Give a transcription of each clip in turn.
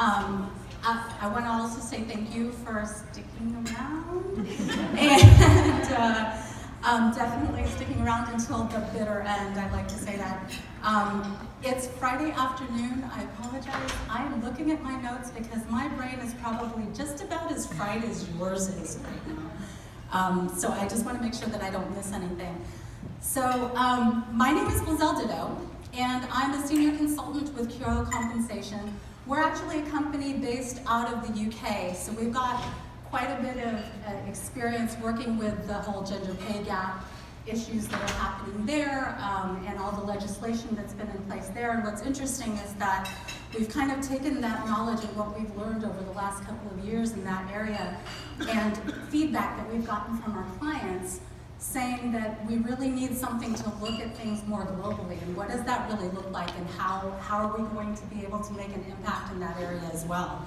I want to also say thank you for sticking around and definitely sticking around until the bitter end. I like to say that. It's Friday afternoon. I apologize. I am looking at my notes because my brain is probably just about as fried as yours is right now. So I just want to make sure that I don't miss anything. So my name is Glazelle Ditto, and I'm a senior consultant with Curo Compensation. We're actually a company based out of the UK, so we've got quite a bit of experience working with the whole gender pay gap issues that are happening there, and all the legislation that's been in place there. And what's interesting is that we've kind of taken that knowledge and what we've learned over the last couple of years in that area, and feedback that we've gotten from our clients saying that we really need something to look at things more globally, and what does that really look like, and how are we going to be able to make an impact in that area as well.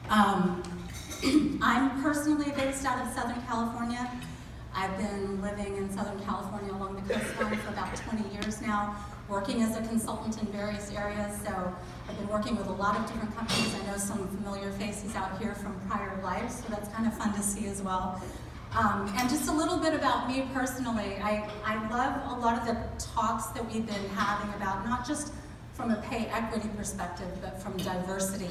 I'm personally based out of Southern California. I've been living in Southern California along the coastline for about 20 years now, working as a consultant in various areas. So I've been working with a lot of different companies. I know some familiar faces out here from prior lives, so that's kind of fun to see as well. And just a little bit about me personally. I love a lot of the talks that we've been having about not just from a pay equity perspective, but from diversity.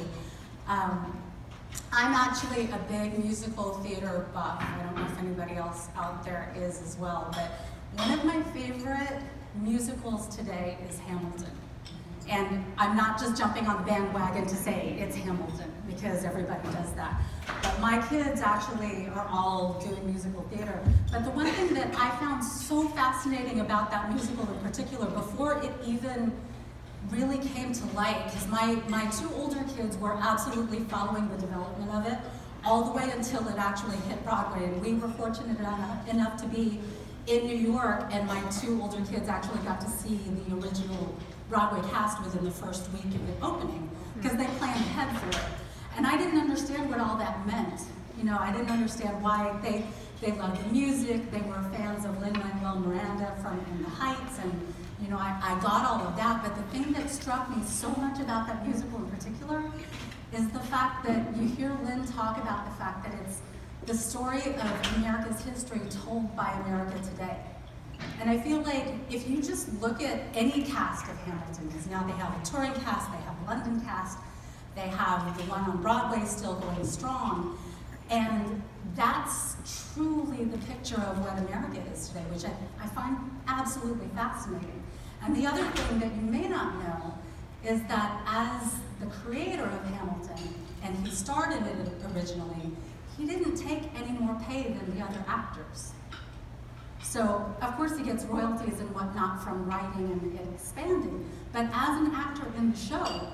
I'm actually a big musical theater buff. I don't know if anybody else out there is as well, but one of my favorite musicals today is Hamilton. And I'm not just jumping on the bandwagon to say it's Hamilton, because everybody does that. But my kids actually are all doing musical theater. But the one thing that I found so fascinating about that musical in particular, before it even really came to light, because my two older kids were absolutely following the development of it all the way until it actually hit Broadway. And we were fortunate enough to be in New York, and my two older kids actually got to see the original Broadway cast within the first week of it opening, because they planned ahead for it. And I didn't understand what all that meant. You know, I didn't understand why they loved the music, they were fans of Lin-Manuel Miranda from In the Heights, and you know, I got all of that, but the thing that struck me so much about that musical in particular is the fact that you hear Lin talk about the fact that it's the story of America's history told by America today. And I feel like if you just look at any cast of Hamilton, because now they have a touring cast, they have a London cast, they have the one on Broadway still going strong, and that's truly the picture of what America is today, which I find absolutely fascinating. And the other thing that you may not know is that as the creator of Hamilton, and he started it originally, he didn't take any more pay than the other actors. So, of course, he gets royalties and whatnot from writing and expanding, but as an actor in the show,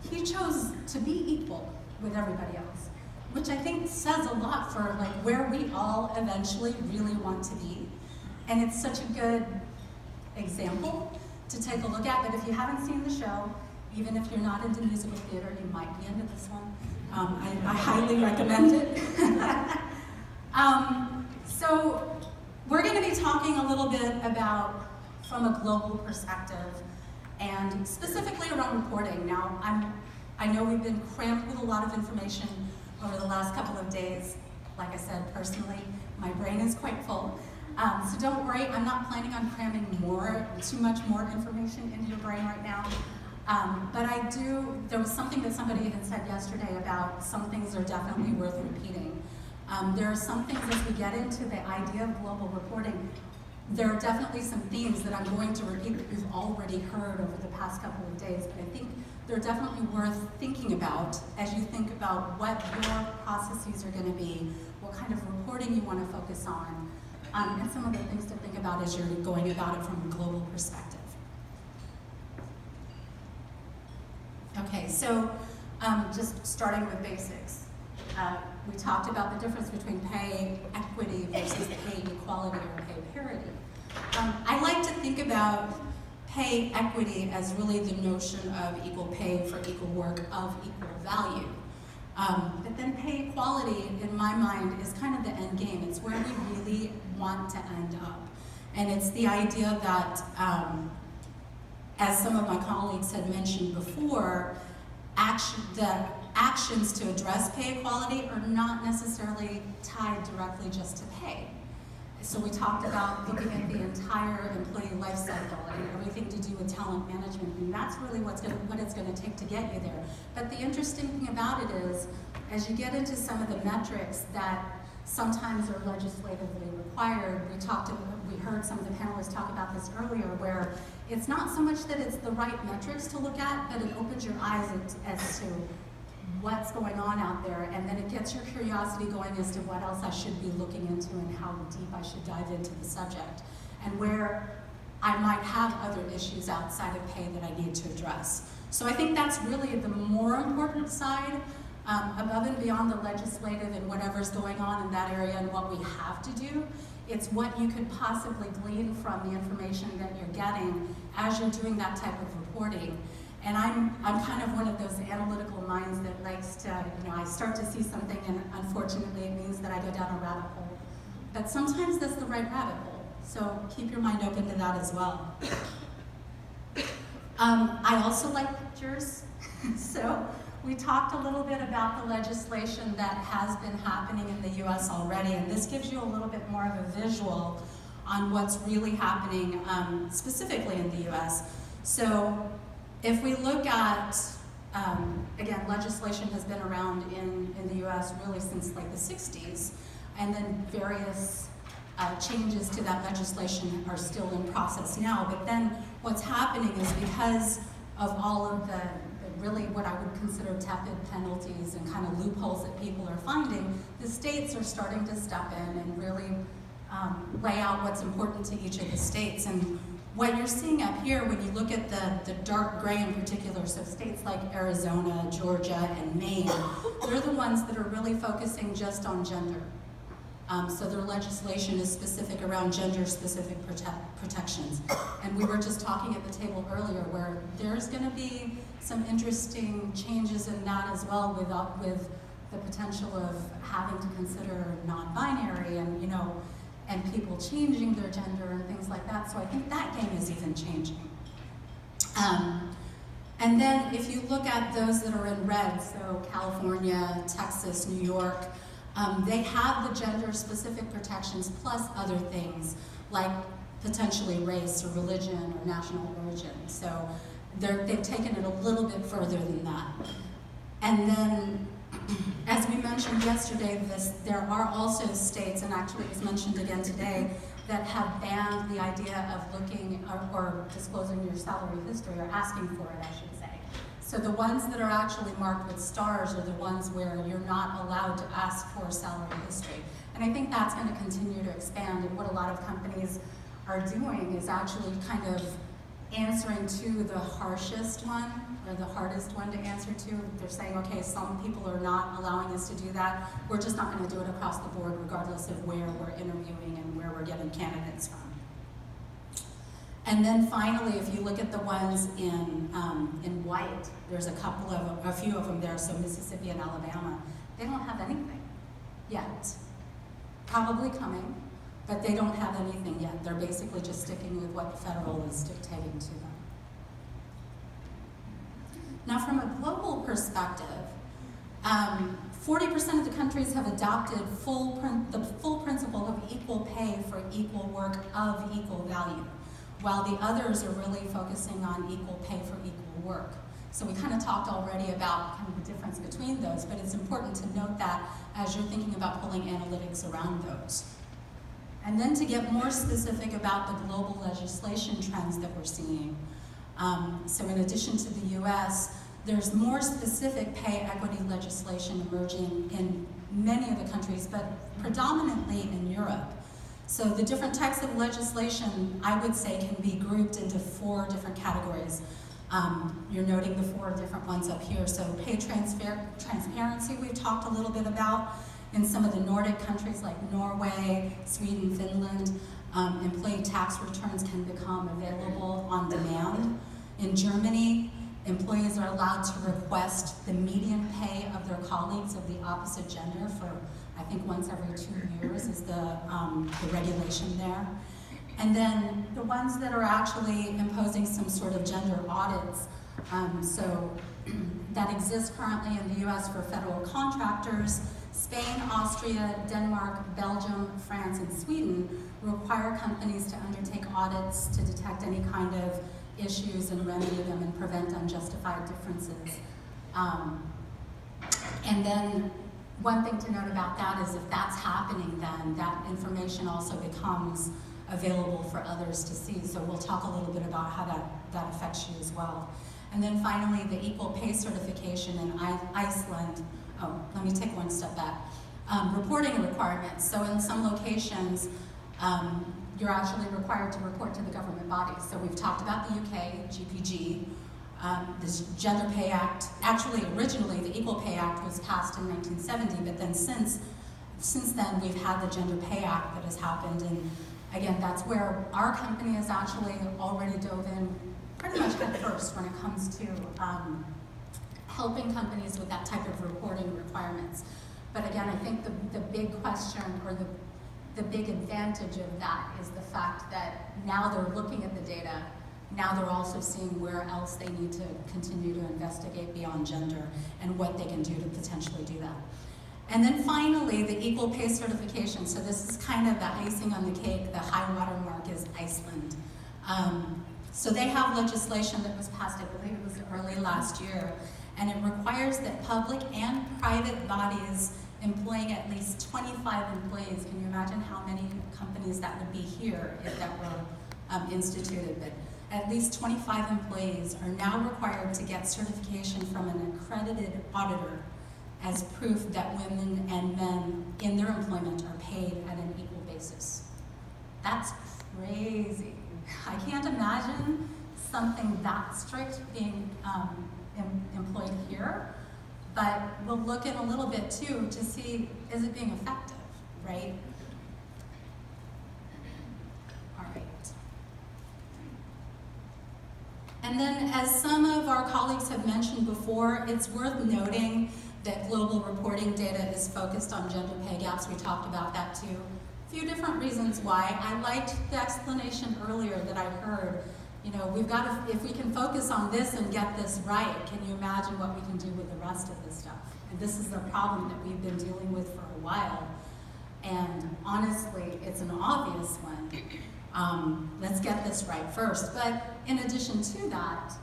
he chose to be equal with everybody else, which I think says a lot for like where we all eventually really want to be. And it's such a good example to take a look at. But if you haven't seen the show, even if you're not into musical theater, you might be into this one. I highly recommend it. So we're going to be talking a little bit about from a global perspective, and specifically around reporting. Now, I know we've been crammed with a lot of information over the last couple of days. Like I said, personally, my brain is quite full. So don't worry, I'm not planning on cramming too much more information into your brain right now. But there was something that somebody had said yesterday about some things are definitely worth repeating. There are some things as we get into the idea of global reporting, there are definitely some themes that I'm going to repeat that you've already heard over the past couple of days, but I think they're definitely worth thinking about as you think about what your processes are going to be, what kind of reporting you want to focus on, and some of the things to think about as you're going about it from a global perspective. Okay, so just starting with basics. We talked about the difference between pay equity versus pay equality or pay parity. I like to think about pay equity as really the notion of equal pay for equal work of equal value. But then pay equality, in my mind, is kind of the end game. It's where we really want to end up. And it's the idea that, as some of my colleagues had mentioned before, as the actions to address pay equality are not necessarily tied directly just to pay. So we talked about looking at the entire employee life cycle and everything to do with talent management, and that's really what it's going to take to get you there. But the interesting thing about it is, as you get into some of the metrics that sometimes are legislatively required, we heard some of the panelists talk about this earlier, where it's not so much that it's the right metrics to look at, but it opens your eyes as to what's going on out there, and then it gets your curiosity going as to what else I should be looking into and how deep I should dive into the subject, and where I might have other issues outside of pay that I need to address. So I think that's really the more important side, above and beyond the legislative and whatever's going on in that area and what we have to do. It's what you could possibly glean from the information that you're getting as you're doing that type of reporting. And I'm kind of one of those analytical minds that likes to, I start to see something and unfortunately it means that I go down a rabbit hole. But sometimes that's the right rabbit hole. So keep your mind open to that as well. I also like pictures. So we talked a little bit about the legislation that has been happening in the US already, and this gives you a little bit more of a visual on what's really happening specifically in the US. So if we look at, again, legislation has been around in the US really since like the 60s, and then various changes to that legislation are still in process now. But then what's happening is, because of all of the really what I would consider tepid penalties and kind of loopholes that people are finding, the states are starting to step in and really lay out what's important to each of the states. And what you're seeing up here, when you look at the dark gray in particular, so states like Arizona, Georgia, and Maine, they're the ones that are really focusing just on gender. So their legislation is specific around gender-specific protections. And we were just talking at the table earlier where there's going to be some interesting changes in that as well, with the potential of having to consider non-binary and, and people changing their gender and things like that. So I think that game is even changing. And then if you look at those that are in red, so California, Texas, New York, they have the gender-specific protections plus other things like potentially race or religion or national origin. So they've taken it a little bit further than that. And then, as we mentioned yesterday, there are also states, and actually it was mentioned again today, that have banned the idea of looking or disclosing your salary history, or asking for it, I should say. So the ones that are actually marked with stars are the ones where you're not allowed to ask for salary history. And I think that's going to continue to expand, and what a lot of companies are doing is actually kind of answering to the harshest one, or the hardest one to answer to. They're saying, okay, some people are not allowing us to do that. We're just not going to do it across the board, regardless of where we're interviewing and where we're getting candidates from. And then finally, if you look at the ones in white, there's a few of them there, so Mississippi and Alabama, they don't have anything yet. Probably coming, but they don't have anything yet. They're basically just sticking with what the federal is dictating to them. Now, from a global perspective, 40% of the countries have adopted the full principle of equal pay for equal work of equal value, while the others are really focusing on equal pay for equal work. So we kind of talked already about kind of the difference between those, but it's important to note that as you're thinking about pulling analytics around those. And then to get more specific about the global legislation trends that we're seeing. So in addition to the US, there's more specific pay equity legislation emerging in many of the countries, but predominantly in Europe. So the different types of legislation, I would say, can be grouped into 4 different categories. You're noting the 4 different ones up here. So pay transparency, we've talked a little bit about. In some of the Nordic countries like Norway, Sweden, Finland, employee tax returns can become available on demand. In Germany, employees are allowed to request the median pay of their colleagues of the opposite gender for, I think, once every 2 years is the regulation there. And then the ones that are actually imposing some sort of gender audits, So that exists currently in the US for federal contractors. Spain, Austria, Denmark, Belgium, France, and Sweden require companies to undertake audits to detect any kind of issues and remedy them and prevent unjustified differences. And then one thing to note about that is if that's happening, then that information also becomes available for others to see. So we'll talk a little bit about how that affects you as well. And then finally, the equal pay certification in Iceland. Oh, let me take one step back. Reporting requirements. So in some locations, you're actually required to report to the government bodies. So we've talked about the UK, GPG, this Gender Pay Act. Actually, originally, the Equal Pay Act was passed in 1970, but then since then, we've had the Gender Pay Act that has happened. And again, that's where our company has actually already dove in pretty much at first when it comes to helping companies with that type of reporting requirements. But again, I think the big question or the big advantage of that is the fact that now they're looking at the data, now they're also seeing where else they need to continue to investigate beyond gender and what they can do to potentially do that. And then finally, the equal pay certification. So this is kind of the icing on the cake. The high water mark is Iceland. So they have legislation that was passed, I believe it was early last year, and it requires that public and private bodies employing at least 25 employees. Can you imagine how many companies that would be here if that were instituted? But at least 25 employees are now required to get certification from an accredited auditor as proof that women and men in their employment are paid at an equal basis. That's crazy. I can't imagine something that strict being employed here, but we'll look in a little bit too to see, is it being effective, right? All right. And then as some of our colleagues have mentioned before, it's worth noting that global reporting data is focused on gender pay gaps. We talked about that too. A few different reasons why. I liked the explanation earlier that I heard. You know, we've got to, if we can focus on this and get this right, can you imagine what we can do with the rest of this stuff? And this is the problem that we've been dealing with for a while. And honestly, it's an obvious one. Let's get this right first. But in addition to that,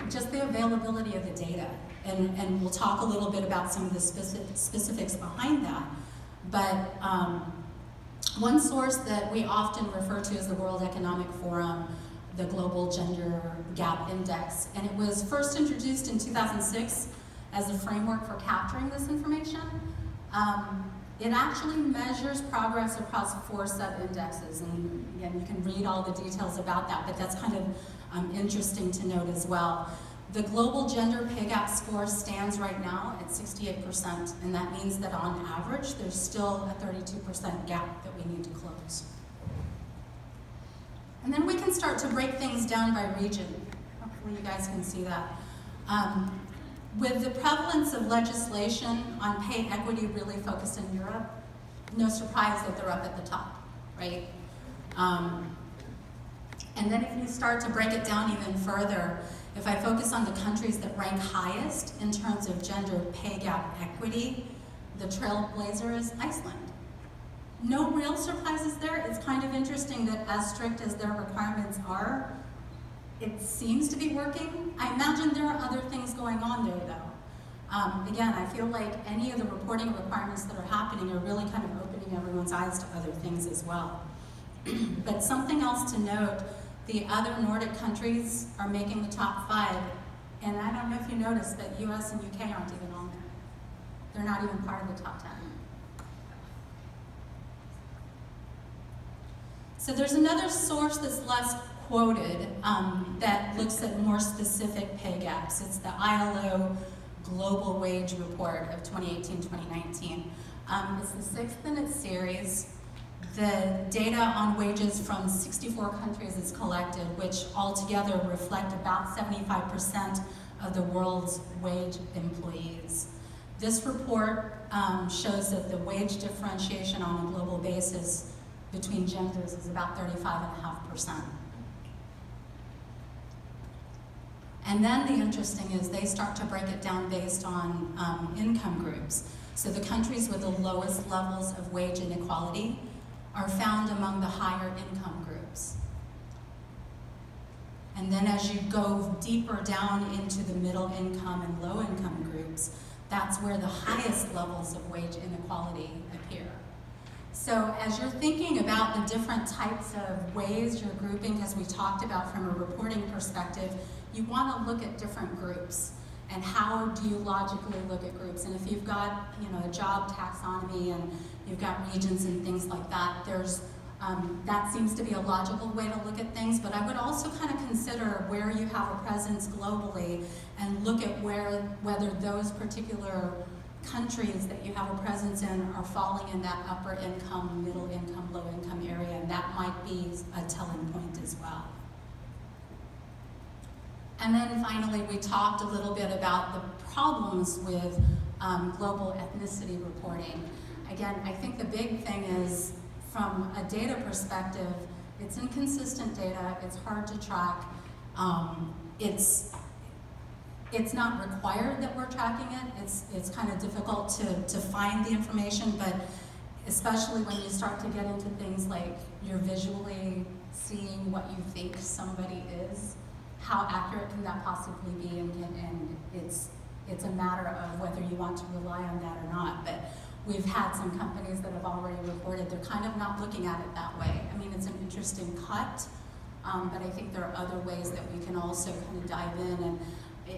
just the availability of the data. And we'll talk a little bit about some of the specifics behind that. But one source that we often refer to is the World Economic Forum, the Global Gender Gap Index. And it was first introduced in 2006 as a framework for capturing this information. It actually measures progress across 4 sub-indexes. And again, you can read all the details about that, but that's kind of interesting to note as well. The global gender pay gap score stands right now at 68%, and that means that on average, there's still a 32% gap that we need to close. And then we can start to break things down by region. Hopefully you guys can see that. With the prevalence of legislation on pay equity really focused in Europe, no surprise that they're up at the top, right? And then if you start to break it down even further, if I focus on the countries that rank highest in terms of gender pay gap equity, the trailblazer is Iceland. No real surprises there. It's kind of interesting that as strict as their requirements are, it seems to be working. I imagine there are other things going on there though. Again, I feel like any of the reporting requirements that are happening are really kind of opening everyone's eyes to other things as well. But something else to note, the other Nordic countries are making the top 5, and I don't know if you noticed, but US and UK aren't even on there. They're not even part of the top 10. So there's another source that's less quoted that looks at more specific pay gaps. It's the ILO Global Wage Report of 2018-2019. It's the 6th in its series. The data on wages from 64 countries is collected, which altogether reflect about 75% of the world's wage employees. This report shows that the wage differentiation on a global basis between genders is about 35.5%. And then the interesting is they start to break it down based on income groups. So the countries with the lowest levels of wage inequality are found among the higher income groups. And then as you go deeper down into the middle income and low income groups, that's where the highest levels of wage inequality appear. So as you're thinking about the different types of ways you're grouping, as we talked about from a reporting perspective, you want to look at different groups. And how do you logically look at groups? And if you've got, a job taxonomy and you've got regions and things like that, that seems to be a logical way to look at things. But I would also kind of consider where you have a presence globally and look at whether those particular countries that you have a presence in are falling in that upper income, middle income, low income area, and that might be a telling point as well. And then finally, we talked a little bit about the problems with global ethnicity reporting. Again, I think the big thing is, from a data perspective, it's inconsistent data, it's hard to track, it's not required that we're tracking it. It's kind of difficult to find the information, but especially when you start to get into things like you're visually seeing what you think somebody is, how accurate can that possibly be? And it's a matter of whether you want to rely on that or not. But we've had some companies that have already reported they're kind of not looking at it that way. I mean, it's an interesting cut, but I think there are other ways that we can also kind of dive in, and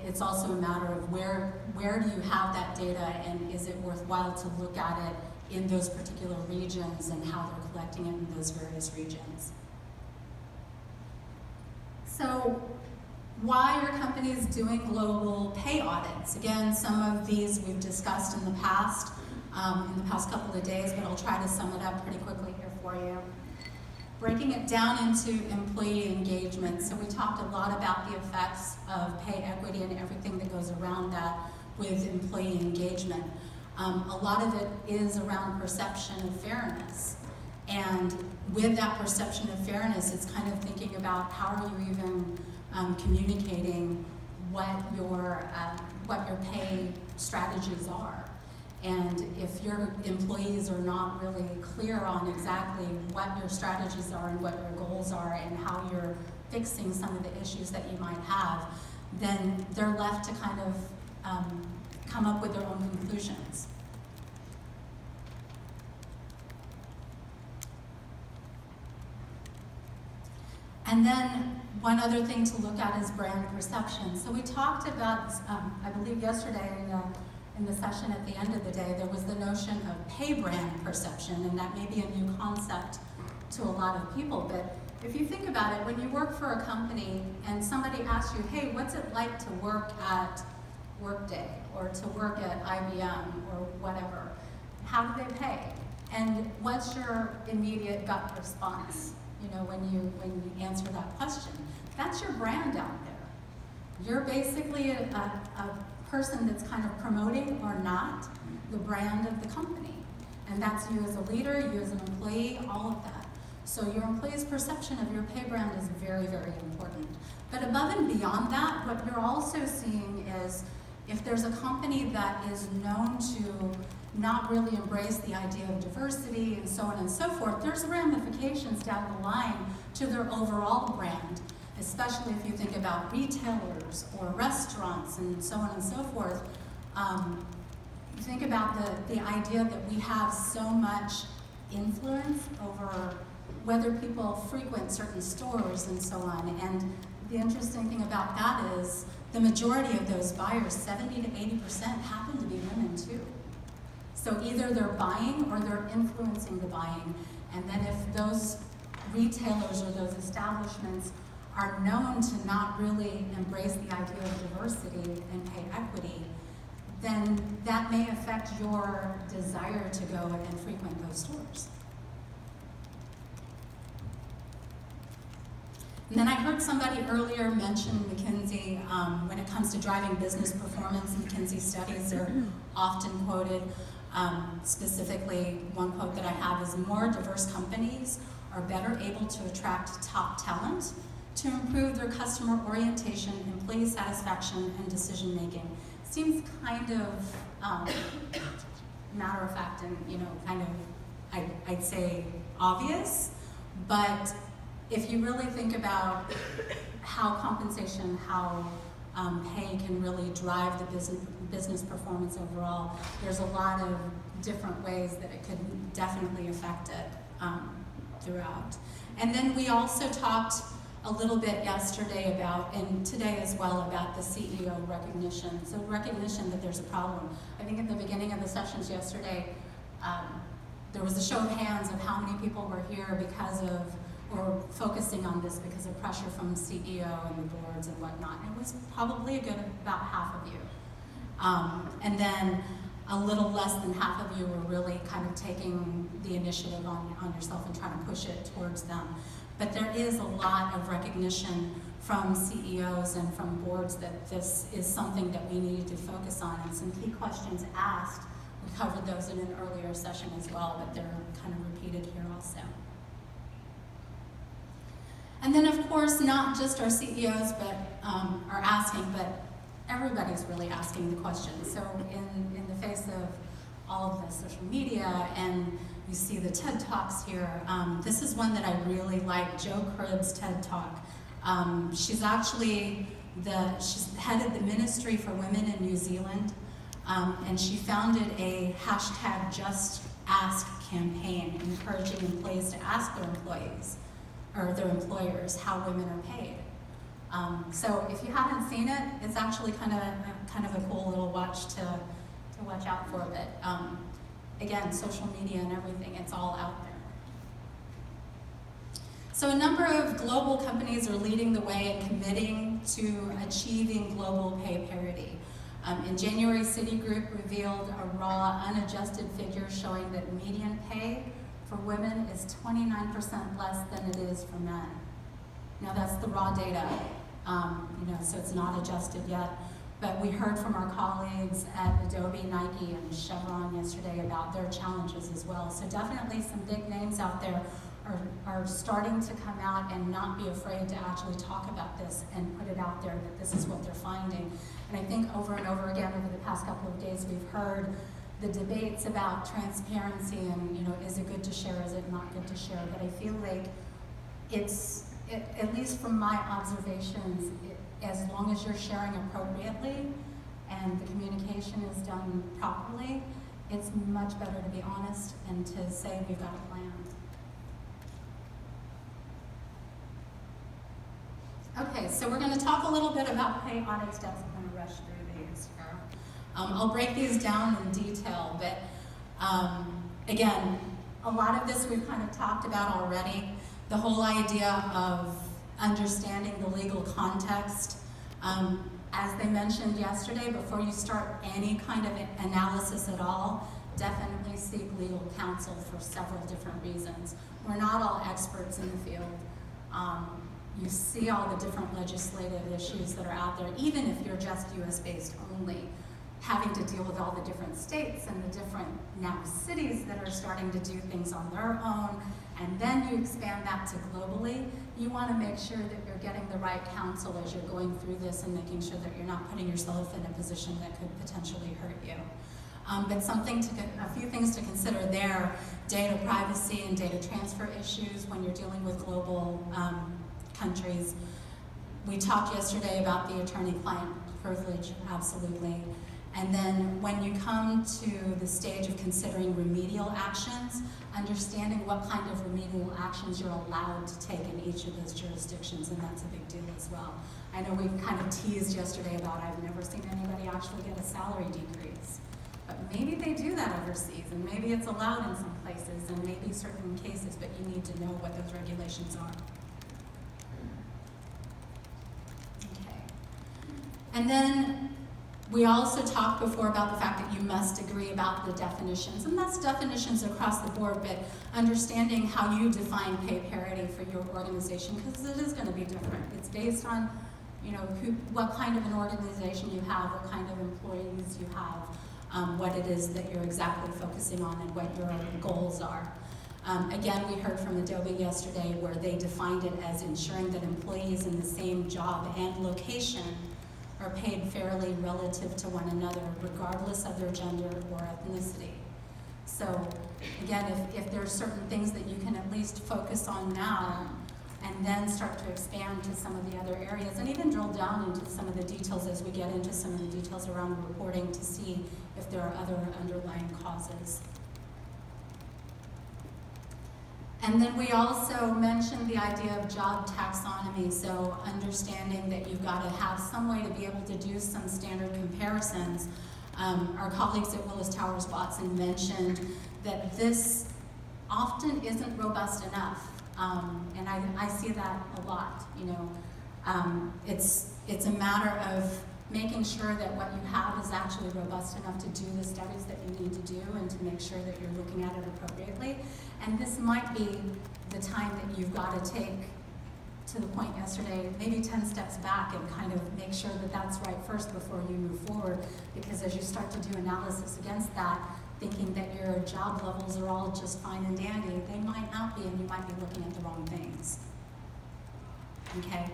it's also a matter of where do you have that data, and is it worthwhile to look at it in those particular regions and how they're collecting it in those various regions. So why are companies doing global pay audits? Again, some of these we've discussed in the past couple of days, but I'll try to sum it up pretty quickly here for you. Breaking it down into employee engagement. So we talked a lot about the effects of pay equity and everything that goes around that with employee engagement. A lot of it is around perception of fairness. And with that perception of fairness, it's kind of thinking about how are you even communicating what your pay strategies are. And if your employees are not really clear on exactly what your strategies are and what your goals are and how you're fixing some of the issues that you might have, then they're left to kind of come up with their own conclusions. And then one other thing to look at is brand perception. So we talked about, I believe yesterday in the session at the end of the day, there was the notion of pay brand perception, and that may be a new concept to a lot of people. But if you think about it, when you work for a company and somebody asks you, hey, what's it like to work at Workday or to work at IBM or whatever, how do they pay? And what's your immediate gut response? When you answer that question, that's your brand out there. You're basically a person that's kind of promoting or not the brand of the company. And that's you as a leader, you as an employee, all of that. So your employee's perception of your pay brand is very, very important. But above and beyond that, what you're also seeing is if there's a company that is known to not really embrace the idea of diversity and so on and so forth, there's ramifications down the line to their overall brand, especially if you think about retailers or restaurants and so on and so forth. You think about the idea that we have so much influence over whether people frequent certain stores and so on. And the interesting thing about that is the majority of those buyers, 70 to 80%, happen to be women too. So either they're buying or they're influencing the buying. And then if those retailers or those establishments are known to not really embrace the idea of diversity and pay equity, then that may affect your desire to go and frequent those stores. And then I heard somebody earlier mention McKinsey. When it comes to driving business performance, McKinsey studies are often quoted. Specifically, one quote that I have is, more diverse companies are better able to attract top talent to improve their customer orientation, employee satisfaction, and decision making. Seems kind of matter of fact and kind of I'd say obvious, but if you really think about how compensation, how pay can really drive the business performance overall, there's a lot of different ways that it could definitely affect it throughout. And then we also talked a little bit yesterday about, and today as well, about the CEO recognition. So recognition that there's a problem. I think at the beginning of the sessions yesterday, there was a show of hands of how many people were here because of, or focusing on this because of pressure from the CEO and the boards and whatnot. It was probably a good about half of you. And then a little less than half of you were really kind of taking the initiative on yourself and trying to push it towards them. But there is a lot of recognition from CEOs and from boards that this is something that we needed to focus on, and some key questions asked. We covered those in an earlier session as well, but they're kind of repeated here also. And then of course, not just our CEOs are asking, but everybody's really asking the questions. So in the face of all of the social media, and you see the TED Talks here, this is one that I really like, Jo Cribb's TED Talk. She's actually she's headed the Ministry for Women in New Zealand, and she founded a hashtag Just Ask campaign, encouraging employees to ask their employees, or their employers, how women are paid. So if you haven't seen it, it's actually kind of a cool little watch to watch out for. But again, social media and everything, it's all out there. So a number of global companies are leading the way and committing to achieving global pay parity. In January, Citigroup revealed a raw, unadjusted figure showing that median pay for women is 29% less than it is for men. Now that's the raw data, so it's not adjusted yet. But we heard from our colleagues at Adobe, Nike, and Chevron yesterday about their challenges as well. So definitely some big names out there are starting to come out and not be afraid to actually talk about this and put it out there that this is what they're finding. And I think over and over again over the past couple of days we've heard the debates about transparency and, is it good to share, is it not good to share? But I feel like at least from my observations, as long as you're sharing appropriately and the communication is done properly, it's much better to be honest and to say we've got a plan. Okay, so we're going to talk a little bit about pay audit steps. I'm going to rush through these here. I'll break these down in detail, but again, a lot of this we've kind of talked about already. The whole idea of understanding the legal context. As they mentioned yesterday, before you start any kind of analysis at all, definitely seek legal counsel for several different reasons. We're not all experts in the field. You see all the different legislative issues that are out there, even if you're just US-based only, having to deal with all the different states and the different now cities that are starting to do things on their own, and then you expand that to globally. You want to make sure that you're getting the right counsel as you're going through this and making sure that you're not putting yourself in a position that could potentially hurt you. But a few things to consider there: data privacy and data transfer issues when you're dealing with global countries. We talked yesterday about the attorney-client privilege, absolutely. And then when you come to the stage of considering remedial actions, understanding what kind of remedial actions you're allowed to take in each of those jurisdictions, and that's a big deal as well. I know we kind of teased yesterday about I've never seen anybody actually get a salary decrease. But maybe they do that overseas, and maybe it's allowed in some places, and maybe certain cases, but you need to know what those regulations are. Okay. And then we also talked before about the fact that you must agree about the definitions, and that's definitions across the board, but understanding how you define pay parity for your organization, because it is going to be different. It's based on, what kind of an organization you have, what kind of employees you have, what it is that you're exactly focusing on, and what your goals are. Again, we heard from Adobe yesterday where they defined it as ensuring that employees in the same job and location are paid fairly relative to one another, regardless of their gender or ethnicity. So again, if there are certain things that you can at least focus on now, and then start to expand to some of the other areas, and even drill down into some of the details as we get into some of the details around the reporting to see if there are other underlying causes. And then we also mentioned the idea of job taxonomy, so understanding that you've got to have some way to be able to do some standard comparisons. Our colleagues at Willis Towers Watson mentioned that this often isn't robust enough, and I see that a lot. It's a matter of making sure that what you have is actually robust enough to do the studies that you need to do and to make sure that you're looking at it appropriately. And this might be the time that you've got to take, to the point yesterday, maybe 10 steps back and kind of make sure that that's right first before you move forward, because as you start to do analysis against that, thinking that your job levels are all just fine and dandy, they might not be, and you might be looking at the wrong things. Okay?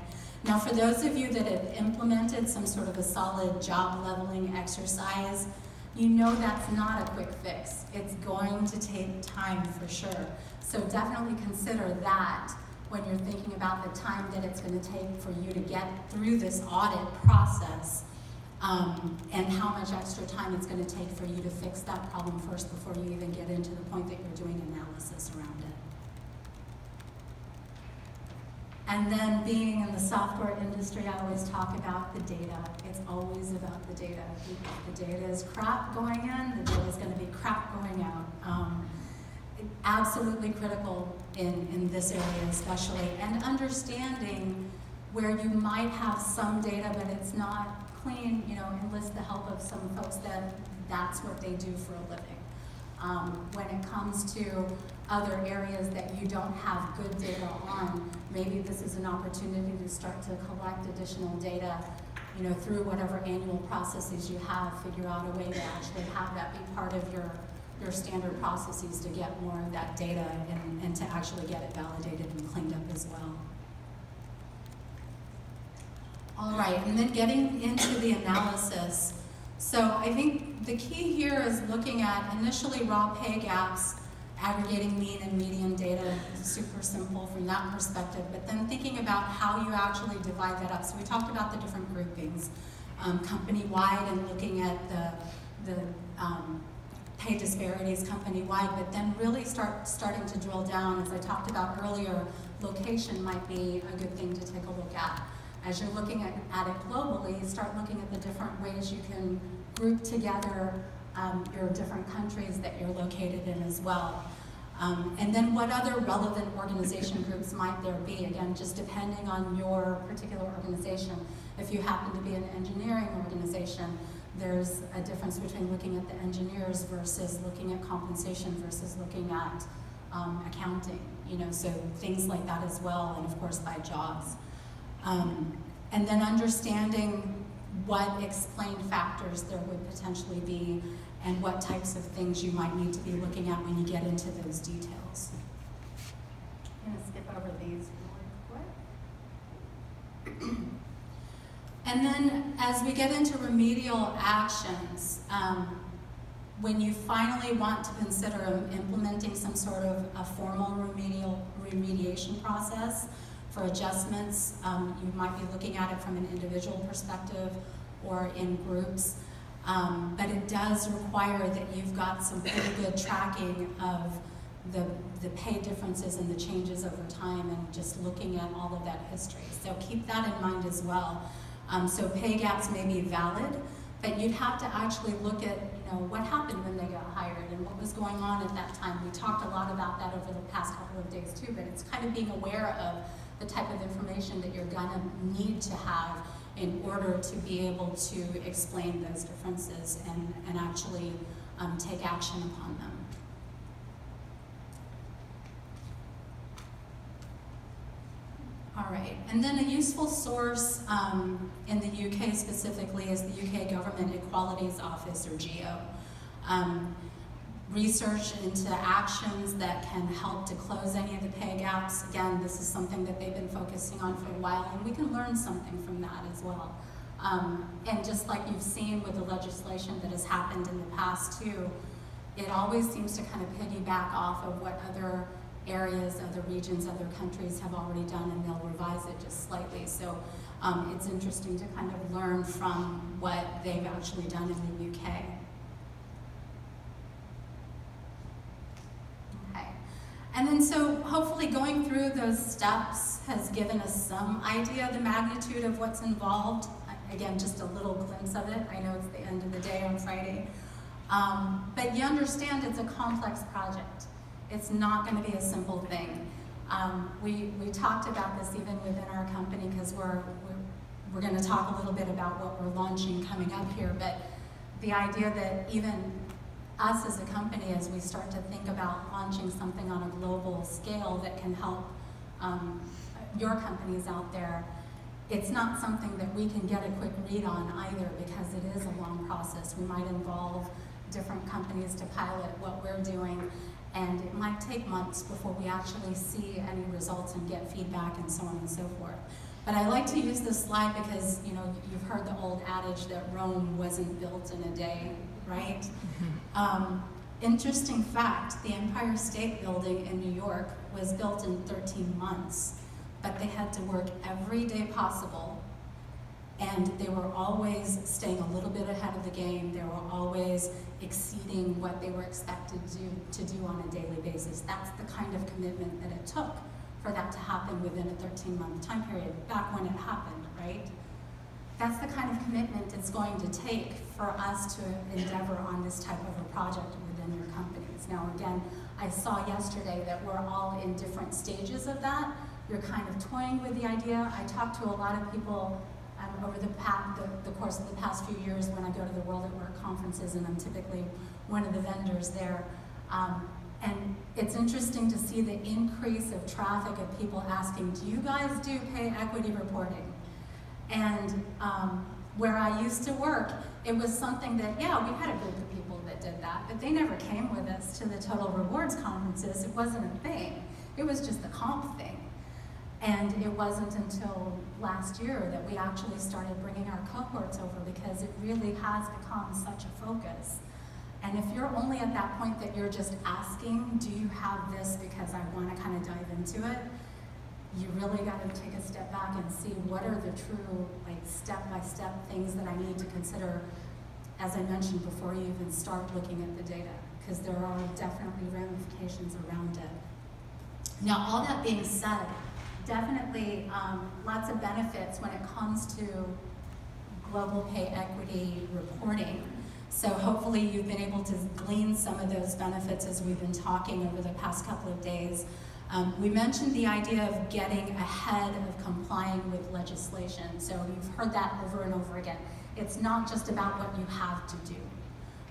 Now, for those of you that have implemented some sort of a solid job leveling exercise, you know that's not a quick fix. It's going to take time for sure. So definitely consider that when you're thinking about the time that it's going to take for you to get through this audit process, and how much extra time it's going to take for you to fix that problem first before you even get into the point that you're doing analysis around it. And then being in the software industry, I always talk about the data. It's always about the data. If the data is crap going in, the data is going to be crap going out. Absolutely critical in this area especially. And understanding where you might have some data, but it's not clean, enlist the help of some folks that's what they do for a living. When it comes to other areas that you don't have good data on, maybe this is an opportunity to start to collect additional data, through whatever annual processes you have, figure out a way to actually have that be part of your standard processes to get more of that data and to actually get it validated and cleaned up as well. All right, and then getting into the analysis. So I think the key here is looking at initially raw pay gaps, aggregating mean and median data, super simple from that perspective, but then thinking about how you actually divide that up. So we talked about the different groupings, company-wide, and looking at the pay disparities company-wide, but then really starting to drill down. As I talked about earlier, location might be a good thing to take a look at. As you're looking at it globally, start looking at the different ways you can group together your different countries that you're located in as well. And then what other relevant organization groups might there be? Again, just depending on your particular organization. If you happen to be an engineering organization, there's a difference between looking at the engineers versus looking at compensation versus looking at accounting, so things like that as well, and of course by jobs. And then understanding what explained factors there would potentially be and what types of things you might need to be looking at when you get into those details. I'm going to skip over these really quick. And then as we get into remedial actions, when you finally want to consider implementing some sort of a formal remediation process for adjustments, you might be looking at it from an individual perspective or in groups. But it does require that you've got some pretty good tracking of the pay differences and the changes over time and just looking at all of that history. So keep that in mind as well. So pay gaps may be valid, but you'd have to actually look at what happened when they got hired and what was going on at that time. We talked a lot about that over the past couple of days too, but it's kind of being aware of the type of information that you're gonna need to have in order to be able to explain those differences and actually take action upon them. All right, and then a useful source in the UK specifically is the UK Government Equalities Office, or GEO. research into actions that can help to close any of the pay gaps. Again, this is something that they've been focusing on for a while, and we can learn something from that as well. And just like you've seen with the legislation that has happened in the past too, it always seems to kind of piggyback off of what other areas, other regions, other countries have already done, and they'll revise it just slightly. So it's interesting to kind of learn from what they've actually done in the UK. Okay. And then so hopefully going through those steps has given us some idea of the magnitude of what's involved. Again, just a little glimpse of it. I know it's the end of the day on Friday. But you understand it's a complex project. It's not going to be a simple thing. We talked about this even within our company, because we're going to talk a little bit about what we're launching coming up here, but the idea that even us as a company, as we start to think about launching something on a global scale that can help your companies out there, it's not something that we can get a quick read on either, because it is a long process. We might involve different companies to pilot what we're doing, and it might take months before we actually see any results and get feedback and so on and so forth. But I like to use this slide because, you know, you've heard the old adage that Rome wasn't built in a day, right? Interesting fact, the Empire State Building in New York was built in 13 months, but they had to work every day possible, and they were always staying a little bit ahead of the game. They were always exceeding what they were expected to do on a daily basis. That's the kind of commitment that it took for that to happen within a 13-month time period, back when it happened, right? That's the kind of commitment it's going to take for us to endeavor on this type of a project within your companies. Now again, I saw yesterday that we're all in different stages of that. You're kind of toying with the idea. I talked to a lot of people over the course of the past few years when I go to the World at Work conferences, and I'm typically one of the vendors there. And it's interesting to see the increase of traffic of people asking, do you guys do pay equity reporting? And where I used to work, it was something that, yeah, we had a group of people that did that, but they never came with us to the Total Rewards conferences. It wasn't a thing. It was just a comp thing. And it wasn't until last year that we actually started bringing our cohorts over, because it really has become such a focus. And if you're only at that point that you're just asking, do you have this because I want to kind of dive into it, you really got to take a step back and see what are the true, like, step-by-step things that I need to consider, as I mentioned, before you even start looking at the data, because there are definitely ramifications around it. Now, all that being said, definitely lots of benefits when it comes to global pay equity reporting. So hopefully you've been able to glean some of those benefits as we've been talking over the past couple of days. We mentioned the idea of getting ahead of complying with legislation. So you've heard that over and over again. It's not just about what you have to do.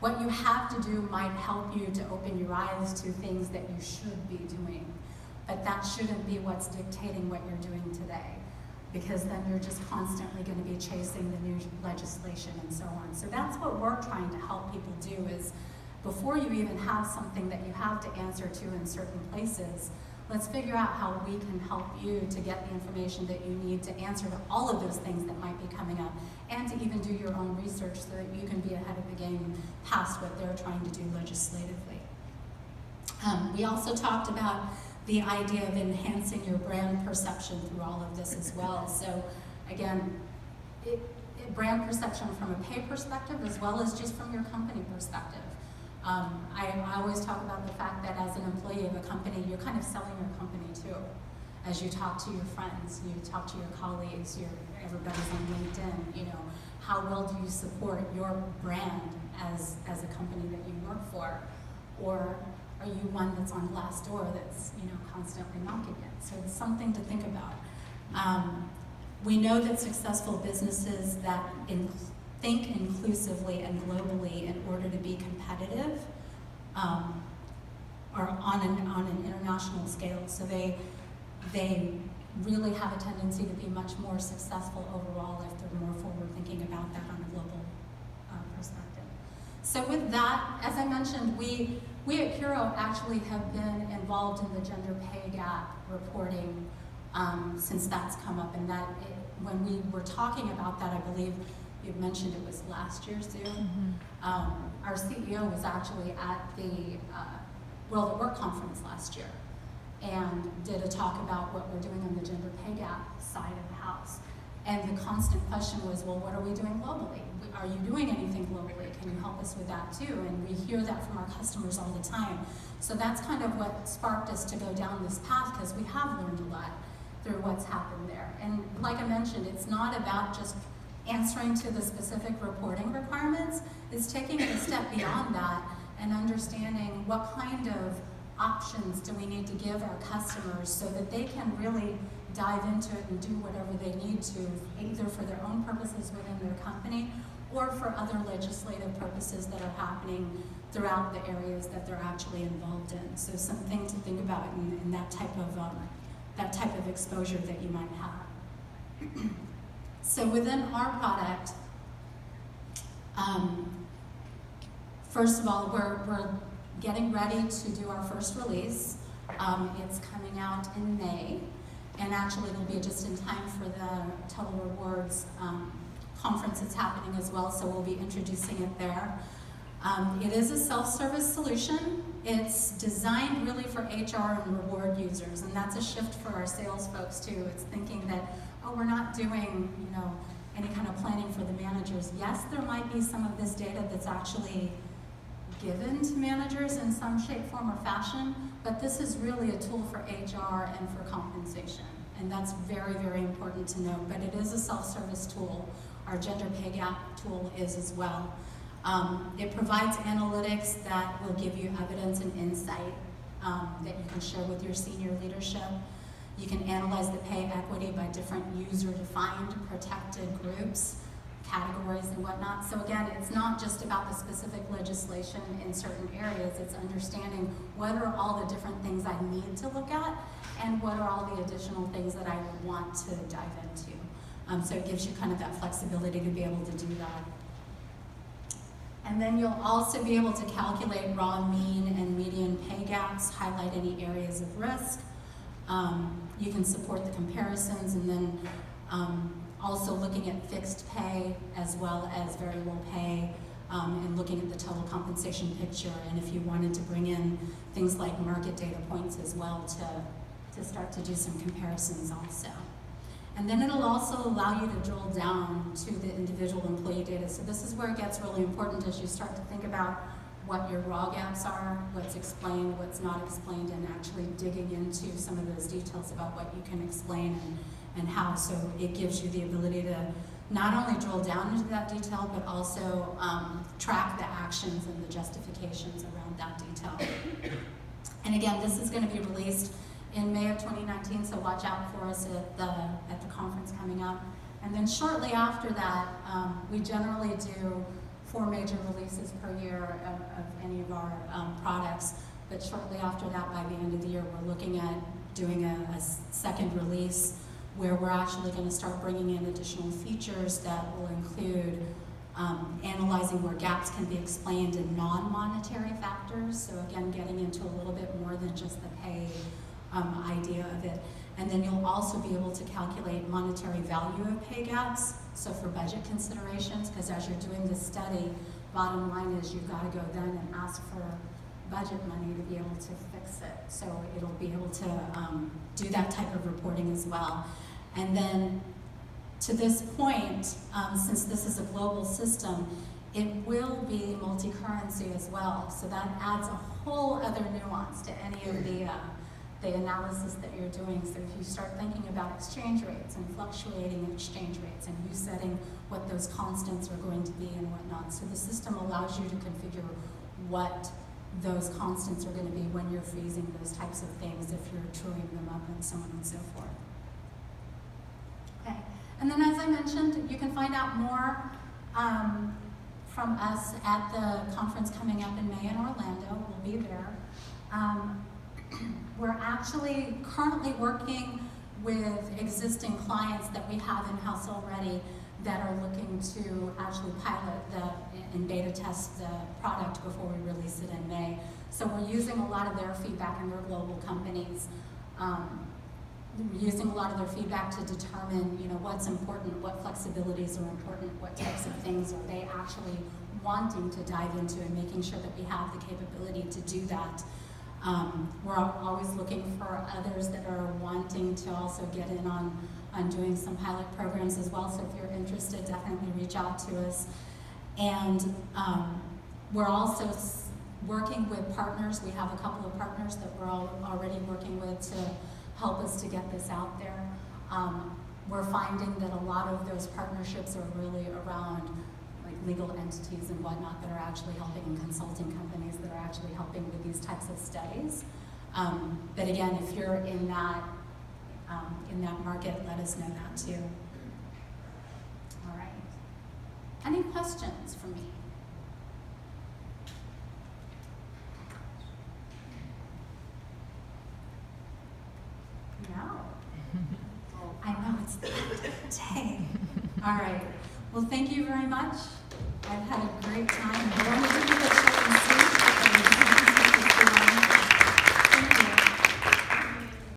What you have to do might help you to open your eyes to things that you should be doing. But that shouldn't be what's dictating what you're doing today, because then you're just constantly going to be chasing the new legislation and so on. So that's what we're trying to help people do, is before you even have something that you have to answer to in certain places, let's figure out how we can help you to get the information that you need to answer to all of those things that might be coming up, and to even do your own research so that you can be ahead of the game past what they're trying to do legislatively. We also talked about the idea of enhancing your brand perception through all of this as well. So again, brand perception from a pay perspective as well as just from your company perspective. I always talk about the fact that as an employee of a company, you're kind of selling your company too. As you talk to your friends, you talk to your colleagues, everybody's on LinkedIn, you know, how well do you support your brand as a company that you work for? Or are you one that's on Glassdoor that's, you know, constantly knocking it? So it's something to think about. We know that successful businesses that think inclusively and globally in order to be competitive are on an international scale. So they really have a tendency to be much more successful overall if they're more forward thinking about that on a global perspective. So with that, as I mentioned, we we at Hero actually have been involved in the gender pay gap reporting since that's come up, and when we were talking about that, I believe you mentioned it was last year, Sue. Our CEO was actually at the World at Work conference last year and did a talk about what we're doing on the gender pay gap side of the house. And the constant question was, well, what are we doing globally? Are you doing anything globally? Can you help us with that too? And we hear that from our customers all the time. So that's kind of what sparked us to go down this path, because we have learned a lot through what's happened there. And like I mentioned, it's not about just answering to the specific reporting requirements. It's taking it a step beyond that and understanding what kind of options do we need to give our customers so that they can really dive into it and do whatever they need to, either for their own purposes within their company or for other legislative purposes that are happening throughout the areas that they're actually involved in. So something to think about in that type of exposure that you might have. So within our product, first of all, we're getting ready to do our first release. It's coming out in May, and actually it'll be just in time for the Total Rewards conference that's happening as well, so we'll be introducing it there. It is a self-service solution. It's designed really for HR and reward users, and that's a shift for our sales folks too. It's thinking that, oh, we're not doing, any kind of planning for the managers. Yes, there might be some of this data that's actually given to managers in some shape, form, or fashion, but this is really a tool for HR and for compensation, and that's very, very important to note. But it is a self-service tool. Our gender pay gap tool is as well. It provides analytics that will give you evidence and insight that you can share with your senior leadership. You can analyze the pay equity by different user-defined protected groups, categories, and whatnot. So again, it's not just about the specific legislation in certain areas, it's understanding what are all the different things I need to look at and what are all the additional things that I would want to dive into. So it gives you kind of that flexibility to be able to do that. And then you'll also be able to calculate raw, mean, and median pay gaps, highlight any areas of risk. You can support the comparisons, and then also looking at fixed pay as well as variable pay, and looking at the total compensation picture, and if you wanted to bring in things like market data points as well to start to do some comparisons also. And then it'll also allow you to drill down to the individual employee data. So this is where it gets really important as you start to think about what your raw gaps are, what's explained, what's not explained, and actually digging into some of those details about what you can explain and how. So it gives you the ability to not only drill down into that detail, but also track the actions and the justifications around that detail. And again, this is going to be released in May of 2019, so watch out for us at the conference coming up. And then shortly after that, we generally do 4 major releases per year of any of our products, but shortly after that, by the end of the year, we're looking at doing a second release where we're actually going to start bringing in additional features that will include analyzing where gaps can be explained in non-monetary factors, so again, getting into a little bit more than just the pay idea of it. And then you'll also be able to calculate monetary value of pay gaps, so for budget considerations, because as you're doing this study, bottom line is you've got to go then and ask for budget money to be able to fix it. So it'll be able to do that type of reporting as well. And then to this point, since this is a global system, it will be multi-currency as well. So that adds a whole other nuance to any of the analysis that you're doing. So if you start thinking about exchange rates and fluctuating exchange rates and you setting what those constants are going to be and whatnot. So the system allows you to configure what those constants are going to be when you're freezing those types of things, if you're truing them up and so on and so forth. Okay, and then as I mentioned, you can find out more from us at the conference coming up in May in Orlando. We'll be there. We're actually currently working with existing clients that we have in-house already that are looking to actually pilot and beta test the product before we release it in May. So we're using a lot of their feedback, and they're global companies. We're using a lot of their feedback to determine, what's important, what flexibilities are important, what types of things are they actually wanting to dive into, and making sure that we have the capability to do that. We're always looking for others that are wanting to also get in on doing some pilot programs as well. So if you're interested, definitely reach out to us. And we're also working with partners. We have a couple of partners that we're already working with to help us to get this out there. We're finding that a lot of those partnerships are really around like legal entities and whatnot that are actually helping, and consulting companies that are actually helping with these types of studies. But again, if you're in that market, let us know that too. All right. Any questions for me? No. I know, it's the end of the day. All right. Well, thank you very much. I've had a great time.